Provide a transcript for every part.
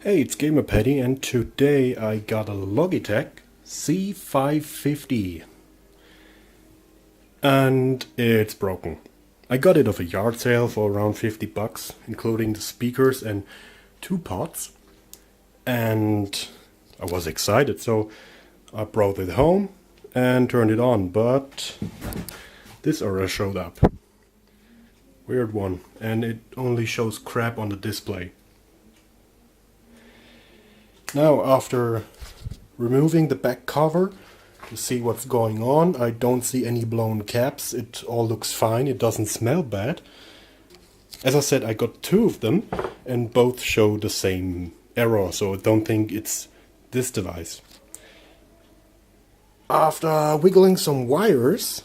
Hey, it's Gamer Patty, and today I got a Logitech Z5500 and it's broken. I got it off a yard sale for around 50 bucks, including the speakers and 2 pots, and I was excited, so I brought it home and turned it on, but this error showed up. Weird one, and it only shows crap on the display. Now, after removing the back cover to see what's going on, I don't see any blown caps. It all looks fine. It doesn't smell bad. As I said, I got 2 of them and both show the same error, so I don't think it's this device. After wiggling some wires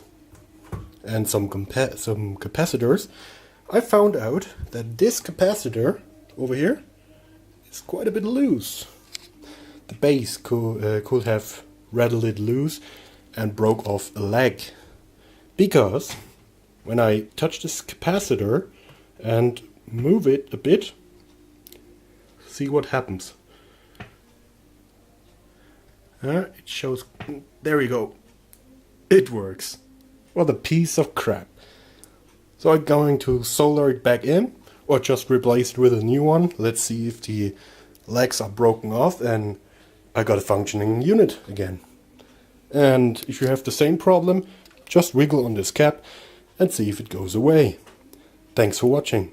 and some capacitors, I found out that this capacitor over here is quite a bit loose. The base could have rattled it loose and broke off a leg, because when I touch this capacitor and move it a bit, see what happens. It shows, there we go, it works. What a piece of crap. So I'm going to solder it back in or just replace it with a new one. Let's see if the legs are broken off and I got a functioning unit again. And if you have the same problem, just wiggle on this cap and see if it goes away. Thanks for watching.